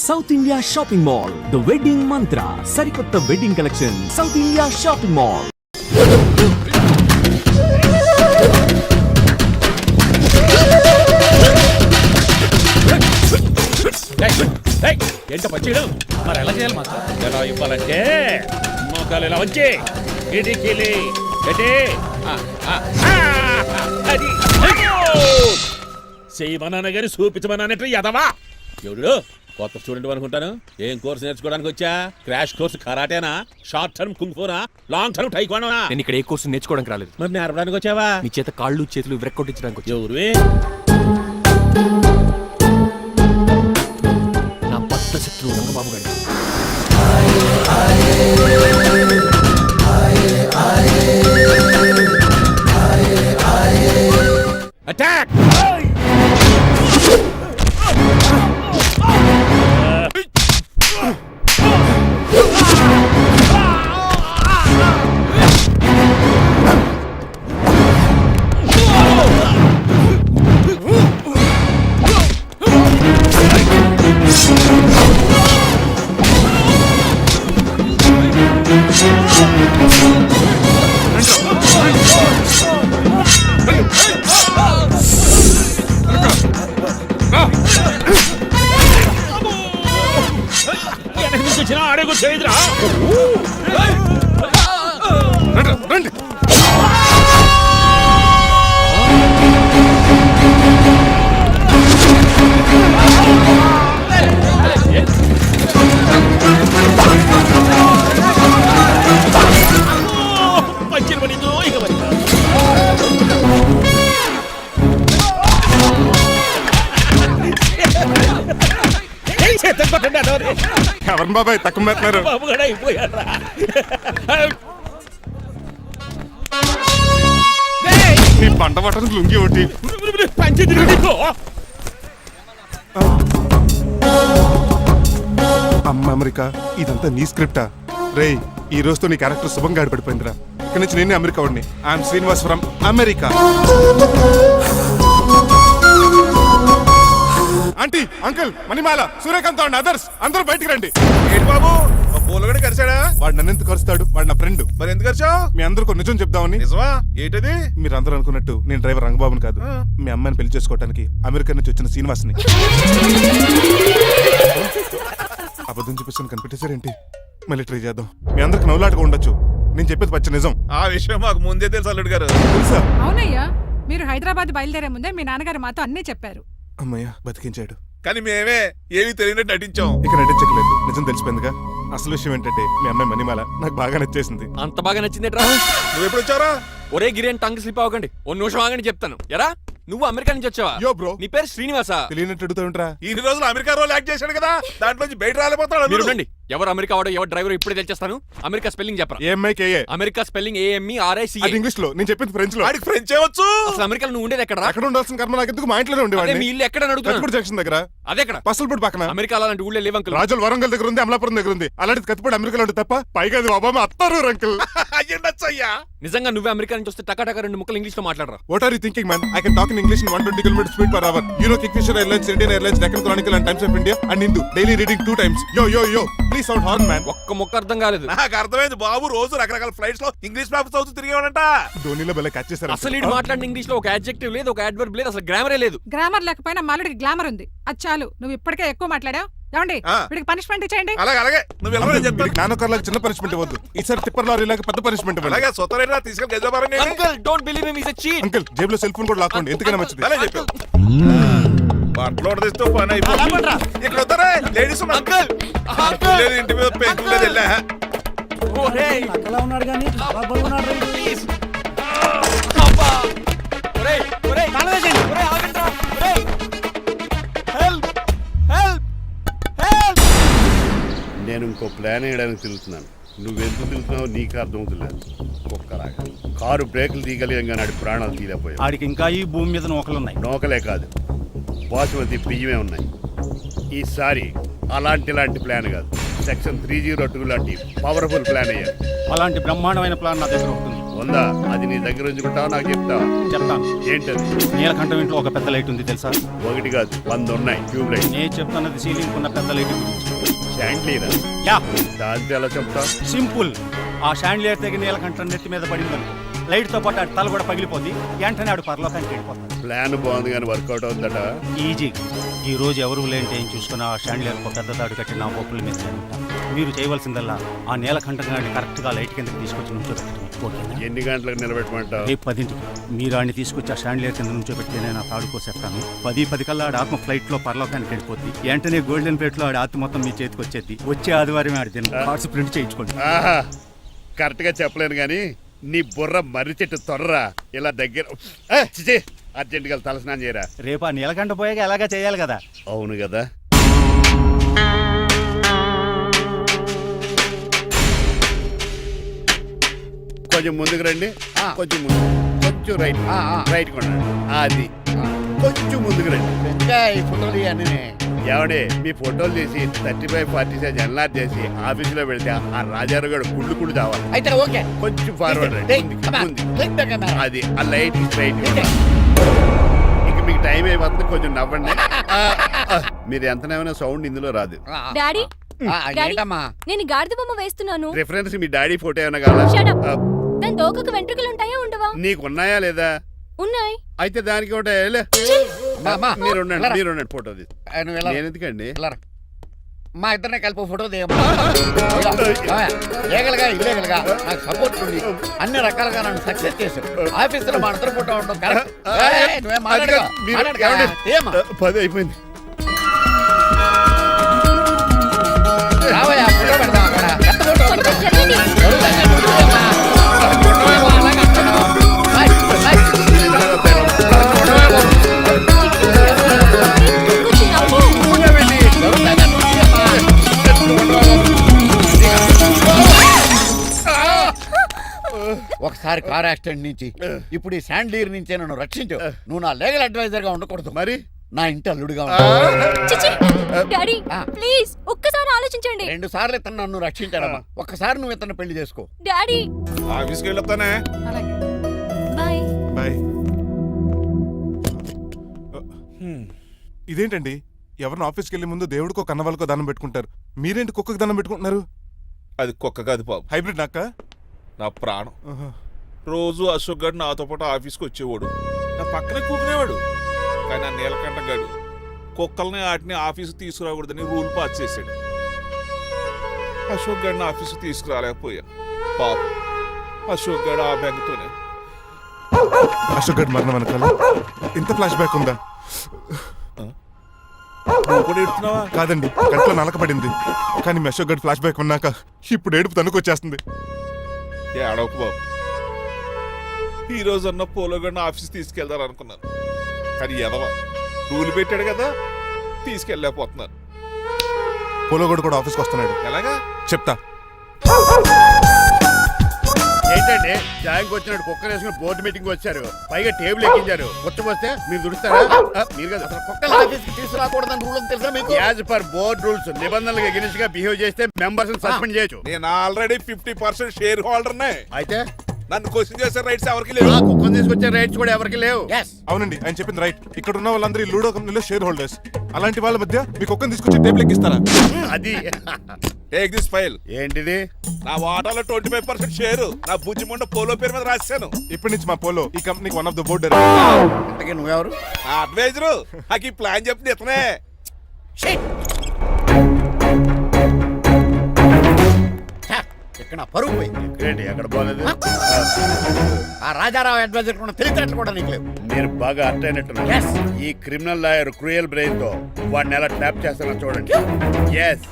South India shopping mall, the wedding మంత్ర, సరికొత్త wedding collection, south India shopping mall. ఏంటో పచ్చడం మరి ఎలా చేయాలి మాత్రం ఎలా ఇవ్వాలంటే మోకాలు ఇలా వచ్చి ఇడికిలి అది చేయమన్నాను కానీ చూపించమన్నట్టు ఎదవా ఎవడు కొత్త స్టూడెంట్ అనుకుంటాను. ఏం కోర్సు నేర్చుకోవడానికి వచ్చా? క్రాష్ కోర్సు కరాటేనా, షార్ట్ టర్మ్ కుంగ్ఫూనా, లాంగ్ టర్మ్ టైక్వాండోనా? నేను ఇక్కడ ఏ కోర్సు నేర్చుకోవడానికి రాలేదు. మరి నేర్పడానికి వచ్చావా? నీ చేత కాళ్ళు చేతులు విరక్కొట్టించడానికి వచ్చా. ఎవరువే? నా బద్ద శత్రువు రంగబాబు గారి. అటాక్! ఎవరు బాబాయ్ తక్కువ మెత్తున్నారు? నీ పంట పట్టడానికి లుంగి ఒకటి అమ్మ అమెరికా, ఇదంతా నీ స్క్రిప్టా? రే, ఈ రోజుతో నీ క్యారెక్టర్ శుభంగా ఆడిపడిపోయిందిరా. ఇక్కడి నుంచి నేనే అమెరికా వాడిని. I'm Srinivas from America. Aunty, uncle, Manimala, Suryakant and others అందరూ బయటికి రండి. ఏంటి బాబు, పూలగడ కలిసాడా? వాడు నన్ను ఎందుకు కరుస్తాడు? వాడు నా ఫ్రెండ్. మరి ఎందుకు కలిసావు? మీ అందరికీ నిజం చెప్దామని. నిజమా? ఏంటది? మీరు అందరూ అనుకున్నట్టు నేను డ్రైవర్ రంగబాబుని కాదు. మీ అమ్మాయిని పెళ్లి చేసుకోవడానికి అమెరికా నుంచి వచ్చిన శ్రీనివాస్ని. అబద్ధం చూపిస్తాను కనిపెట్టేశారేంటి? మళ్ళీ ట్రై చేద్దాం. మీ అందరికి నవ్వులాటగా ఉండొచ్చు, నేను చెప్పేది పచ్చ నిజం. ఆ విషయం మాకు ముందే తెలుసు అల్లుడు గారు. తెలుసా? అవునయ్యా, మీరు హైదరాబాద్ బయలుదేరే ముందే మీ నాన్నగారు మాతో అన్నీ చెప్పారు. అమ్మయ్య, బతికించాడు. కానీ మేమే ఏమీ తెలియనట్టు నటించాం. ఇక నటించట్లేదు, నిజం తెలిసిపోయిందిగా. అసలు విషయం ఏంటంటే మీ అమ్మాయి మణిమాల నాకు బాగా నచ్చేసింది. అంత బాగా నచ్చిందేట్రా? నువ్వు ఎప్పుడు వచ్చారా? ఒరే గిరి, టంగ్ స్లిప్ అవ్వకండి. ఓ నిమిషం ఆగండి చెప్తాను. ఎరా, నువ్వు అమెరికా నుంచి వచ్చావా? యో బ్రో, నీ పేరు శ్రీనివాసా? తెలియనట్టు అడుగుతావుంట్రా. ఇన్ని రోజులు అమెరికా రోల్ యాక్ట్ చేశాడు కదా, దాంట్లోంచి బయట రాలేపోతాడు. మీరు రండి. ఎవరు అమెరికా వాడో ఎవరు డ్రైవర్ ఇప్పుడే తెలిచేస్తాను. అమెరికా స్పెల్లింగ్ చెప్పరా? ఏఎంఐకేఏ. America spelling AMERICA. అది ఇంగ్లీష్ లో, నేను చెప్పింది ఫ్రెంచ్ లో. వాడికి ఫ్రెంచ్ వచ్చు. అసలు అమెరికాలో నువ్వు ఉండేది ఎక్కడ? అక్కడ ఉండాల్సిన కర్మ నాకు ఎందుకు? మా ఇంట్లోనే అదే ఉండేవాడిని. మీ ఇల్లు ఎక్కడ అడుగుతున్నాను? కత్తిపూడి జంక్షన్ దగ్గర. అదెక్కడ? పసలపూడి పక్కన. అమెరికా అలాంటి ఊళ్ళో లేవు అంకుల్. రాజుల వరంగల్ దగ్గర ఉంది, అమలాపురం దగ్గర ఉంది. అలాంటి కత్తిపూడి అమెరికాలో ఉంటుంది తప్ప. పైగా అది ఒబామా అత్తారు అంకుల్. అయ్యా, నిజంగా నువ్వే అమెరికా నుంచి వస్తే టకాటక 2 ముక్కలు ఇంగ్లీష్ లో మాట్లాడరా? What are you thinking, man? I can talk in English in 120 km speed per hour. You know Kingfisher Airlines, Indian Airlines, Deccan Chronicle and Times of India and Hindu. Daily reading 2 times. Yo. Please sound horn, man. ఒక్క ముక్క అర్థం కాలేదు. నాకు అర్థమైంది బాబు. రోజు రకరకాల flights లో English papers చదువుతూ తిరిగేవాడంట. ధోనిలో బల క్యాచ్ చేశారు. అసలు ఇటు మాట్లాడిన ఇంగ్లీష్ లో ఒక అడ్జెక్టివ్ లేదు, ఒక అడ్వర్బ్ లేదు, అసలు గ్రామరే లేదు. గ్రామర్ లేకపోయినా మాలుడికి గ్లామర్ ఉంది. అది చాలు. నువ్వు ఇప్పటికే ఎక్కువ మాట్లాడావు. ఏమండి, వీడికి పనిష్మెంట్ ఇచ్చేయండి. అలాగే నువ్వు వెళ్ళమని చెప్తాను. నాన్నకర్లకు చిన్న పనిష్మెంట్ ఇవ్వద్దు. ఈసారి టిప్పర్ లారీలాగా పెద్ద పనిష్మెంట్ ఇవ్వండి. అలాగే సొంత తీసుకెళ్ళి గజాబారని. Uncle, don't believe him, he is a cheat. Uncle, జేబులో సెల్ ఫోన్ కూడా లాక్కోండి, ఎందుకైనా మంచిది. అలా చెప్పావు. బట్టలు తెస్తూ పని అయిపోయింది. ఇక్కడ వస్తారా లేడీస్? అంకుల్, లేదు, ఇంటి మీద పెంకులు లేదు. వెళ్ళా అక్కలా ఉన్నాడు కానీ బాగున్నాడు. ప్లీజ్ అబ్బా, ఒరేయ్ కాలవేశండి, ఒరేయ్ ఆగండి రా, ఒరేయ్ హెల్ప్. నేను ఇంకో ప్లాన్ వేయడానికి తిరుగుతున్నాను. నువ్వెందుకు తిరుగుతున్నావు నీకు అర్థమవుతులేదు. ఒక్కలాగా కారు బ్రేకులు తీయగలిగాం కానీ ఆడి ప్రాణాలు తీయలేకపోయావు. ఆడికి ఇంకా ఈ భూమి మీద నూకలున్నాయి. నోకలే కాదు, బాసుమతి బియ్యమే ఉన్నాయి. ఈసారి ఇలాంటి ప్లాన్ కాదు, సెక్షన్ 302 లాంటి పవర్ఫుల్ ప్లాన్ అయ్యారు. అలాంటి బ్రహ్మాండమైన ప్లాన్ నా దగ్గర ఉంటుంది. ఉందా? అది నీ దగ్గర ఉంచుకుంటావా నాకు చెప్తావా? చెప్తాను. ఏంటది? నీలకంఠం ఇంట్లో ఒక పెద్ద లైట్ ఉంది తెలుసా? ఒకటి కాదు 100 ఉన్నాయి ట్యూబ్ లైట్. నేను చెప్తున్నది సీలింగ్ ఉన్న పెద్ద లైట్ గురించి. శాండ్లీరా? యా, దాంతో ఎలా చెప్తా? సింపుల్. ఆ షాండ్లియర్ తెగి నీలకంఠం నెత్తి మీద పడిందని లైట్ తో పాటు ఆడి తల కూడా పగిలిపోద్ది. వెంటనే ఆడు పరలోకానికి వెళ్ళిపోతాడు. ప్లాన్ బాగుంది కానీ వర్కౌట్ అవుతుందట. ఈజీ. ఈ రోజు ఎవరు లేంటే ఏం చూసుకున్న ఆ షాండ్లియర్ పెద్ద తాడు కట్టి నా పప్పుల మీద నేను ఉంటాను. మీరు చేయవలసిందల్లా ఆ నీలకంఠం గారిని కరెక్ట్ గా లైట్ కిందకి తీసుకొచ్చి నుంచోబెట్టండి. ఓకేనా? ఎన్ని గంటలకు నిలబెట్టమంటావు? రేపు 10ంటికి మీరు ఆడిని తీసుకొచ్చి ఆ షాండ్లియర్ కింద నుంచోబెడితే నేను ఆ తాడు కోసేస్తాను. 10 కల్లా ఆడ ఆత్మ ఫ్లైట్ లో పరలోకానికి వెళ్ళిపోద్ది. వెంటనే గోల్డెన్ ప్లేట్ లో ఆడి ఆత్మ మొత్తం మీ చేతికి వచ్చేది. వచ్చే ఆదివారం ఆడి కార్డ్స్ ప్రింట్ చేయించుకోండి. ఆహా, కరెక్ట్ గా చెప్పలేను కానీ నీ బుర్ర మర్రి చెట్టు తొర్రా ఇలా దగ్గర. చిచి, అర్జెంటుగా తలస్నానం చేయరా. రేపు ఆ నీలకంఠ పోయాక ఎలాగా చేయాలి కదా. అవును కదా. కొంచెం ముందుకు రండి. కొంచెం ముందు, కొంచెం రైట్, రైట్ కొనండి. అది కొంచెం ముందుకు రండి. ఈ ఫోటోలు ఇవన్నీ ఏమండి మీ ఫోటోలు తీసి 35-40 సైజ్ ఎన్లార్ చేసి ఆఫీసులో పెడితే ఆ రాజారావు గారు కుళ్ళు తావాలి. అయితే ఓకే, కొంచెం ఫార్వర్డ్ రండి. ముందుకి. అది ఆ లైట్ స్ట్రైట్. ఇక మీకు టైం అయిపోతుంది, కొంచెం నవ్వండి. మీరు ఎంతనేమైనా సౌండ్ ఇందులో రాదు. డాడీ ఏంటమ్మా? నేను గాడిద బొమ్మ వేస్తున్నాను. రిఫరెన్స్ మీ డాడీ ఫోటో ఏమైనా కావాలా? Shut up. దాని తోకకు వెంట్రుకలు ఉంటాయా ఉండవా? నీకు ఉన్నాయా లేదా? ఉన్నాయి. అయితే దానికి ఒకటే మీరు ఉండండి ఫోటో తీసి. నేను ఎందుకండి? మా ఇద్దరిని కలిపి ఫోటో లీగల్గా ఇల్లీగల్గా నాకు సపోర్ట్ ఉంది. అన్ని రకాలుగా నన్ను సక్సెస్ చేశారు. ఆఫీసులో మా ఇద్దరు ఫోటో ఉండడం కరెక్ట్. నువ్వేం మాట్లాడుకో. 10 అయిపోయింది. రావయ్యా, ఫోటో పెడదాం అక్కడ. ఎంత ఫోటో కొంచెం జరగండి. జరుగుతుందా? నువ్వేమా? ఫోటో ఏమో అలాగే అంటున్నావు. కొంచెం నవ్వు. ఒకసారి కార్ యాక్సిడెంట్ నుంచి ఇప్పుడు ఈ శాండ్లీర్ నుంచే నన్ను రక్షించు. నువ్వు నా లీగల్ అడ్వైజర్ గా ఉండకూడదు, మరి నా ఇంటి అల్లుడిగా చిచి. డాడీ ప్లీజ్ ఒక్కసారి ఆలోచించండి. 2 సార్లు ఇతను నన్ను రక్షించాడమ్మా. ఒక్కసారి నువ్వు ఇతను పెళ్లి చేసుకో. డాడీ ఆఫీస్కి వెళ్ళొస్తానే. అలాగే. బాయ్. బాయ్. ఇదేంటండి, ఎవరిని ఆఫీస్కి వెళ్ళే ముందు దేవుడికో కన్నవాళ్ళకో దండం పెట్టుకుంటారు. మీరేంటి కుక్కకి దండం పెట్టుకుంటున్నారు? అది కుక్క కాదు బాబు, హైబ్రిడ్ నాక్క. నా ప్రాణం. రోజు అశోక్ గడు నాతో పాటు ఆఫీస్కి వచ్చేవాడు, నా పక్కనే కూకునేవాడు. కానీ ఆ నీలకంఠ గడు కుక్కల్ని వాటిని ఆఫీస్కి తీసుకురాకూడదని రూల్ పాస్ చేశాడు. అశోక్ గడిని ఆఫీస్కి తీసుకురాలేకపోయా. పాప అశోక్ గడు ఆ బెంగతోనే. అశోక్ గడ్ మరణం వెనకాల ఇంత ఫ్లాష్ బ్యాక్ ఉందా? నువ్వు కూడా ఎడుతున్నావా? కాదండి, కంట్లో నలకపడింది. కానీ మీ అశోక్ గడ్ ఫ్లాష్ బ్యాక్ ఉన్నాక ఇప్పుడు ఏడుపు తనుకొచ్చేస్తుంది. ఏడవకు బాబు, ఈ రోజు అన్న పోలో గడిని ఆఫీస్ తీసుకెళ్దాం అనుకున్నాను. కానీ ఎదవా రూల్ పెట్టాడు కదా, తీసుకెళ్ళలేకపోతున్నాను. పోలోగోడు కూడా ఆఫీస్కి వస్తున్నాడు. ఎలాగా చెప్తా. ఏంటంటే జాయింగ్ వచ్చినట్టు కుక్కర్ వేసుకుని బోర్డు మీటింగ్ వచ్చారు, పైగా టేబుల్ ఎక్కించారు. వస్తే మీరు దుడుస్తారా? మీరు కదా అసలు కుక్కల ఆఫీస్కి తీసుకురాకూడదని రూల్ తెలుసా మీకు? యాజ్ పర్ బోర్డ్ రూల్స్ నిబంధనలకు ఎగనిస్ట్ గా బిహేవ్ చేస్తే మెంబర్స్ సస్పెండ్ చేయొచ్చు. నేను ఆల్రెడీ 50% షేర్ హోల్డర్నే. అయితే నన్ను క్వశ్చన్ చేసే రైట్స్ ఎవరికి లేవు. ఆ కుక్కను తీసుకొచ్చే రైట్స్ కూడా ఎవరికి లేవు. అవునండి, ఆయన చెప్పింది రైట్. ఇక్కడ ఉన్న వాళ్ళందరూ ఈ లూడో కంపెనీలో షేర్ హోల్డర్స్. అలాంటి వాళ్ళ మధ్య మీ కుక్కను తీసుకొచ్చి టేబుల్ ఎక్కిస్తారా? అది టేక్ దిస్ ఫైల్. ఏంటిది? నా వాటాలో 25% షేరు నా బుజ్జిముండ పోలో పేరు మీద రాశాను. ఇప్పటి నుంచి మా పోలో ఈ కంపెనీకి వన్ ఆఫ్ ద బోర్డు. ఇంతకీ నువ్వెవరు? నా అడ్వైజరు నాకు ఈ ప్లాన్ చెప్పింది ఇతనే. ఇక్కడ నా పరుగు పోయింది. ఏంటి ఎక్కడ బాగలేదు? ఆ రాజారావు అడ్వైజర్ కూడా తెలియటట్లు కూడా నీకు లేవు. మీరు బాగా అర్థ అయినట్టున్నారు. ఈ క్రిమినల్ లాయర్ క్రూయల్ బ్రెయిన్ తో వాడిని ఎలా ట్యాప్ చేస్తానో చూడండి. ఎస్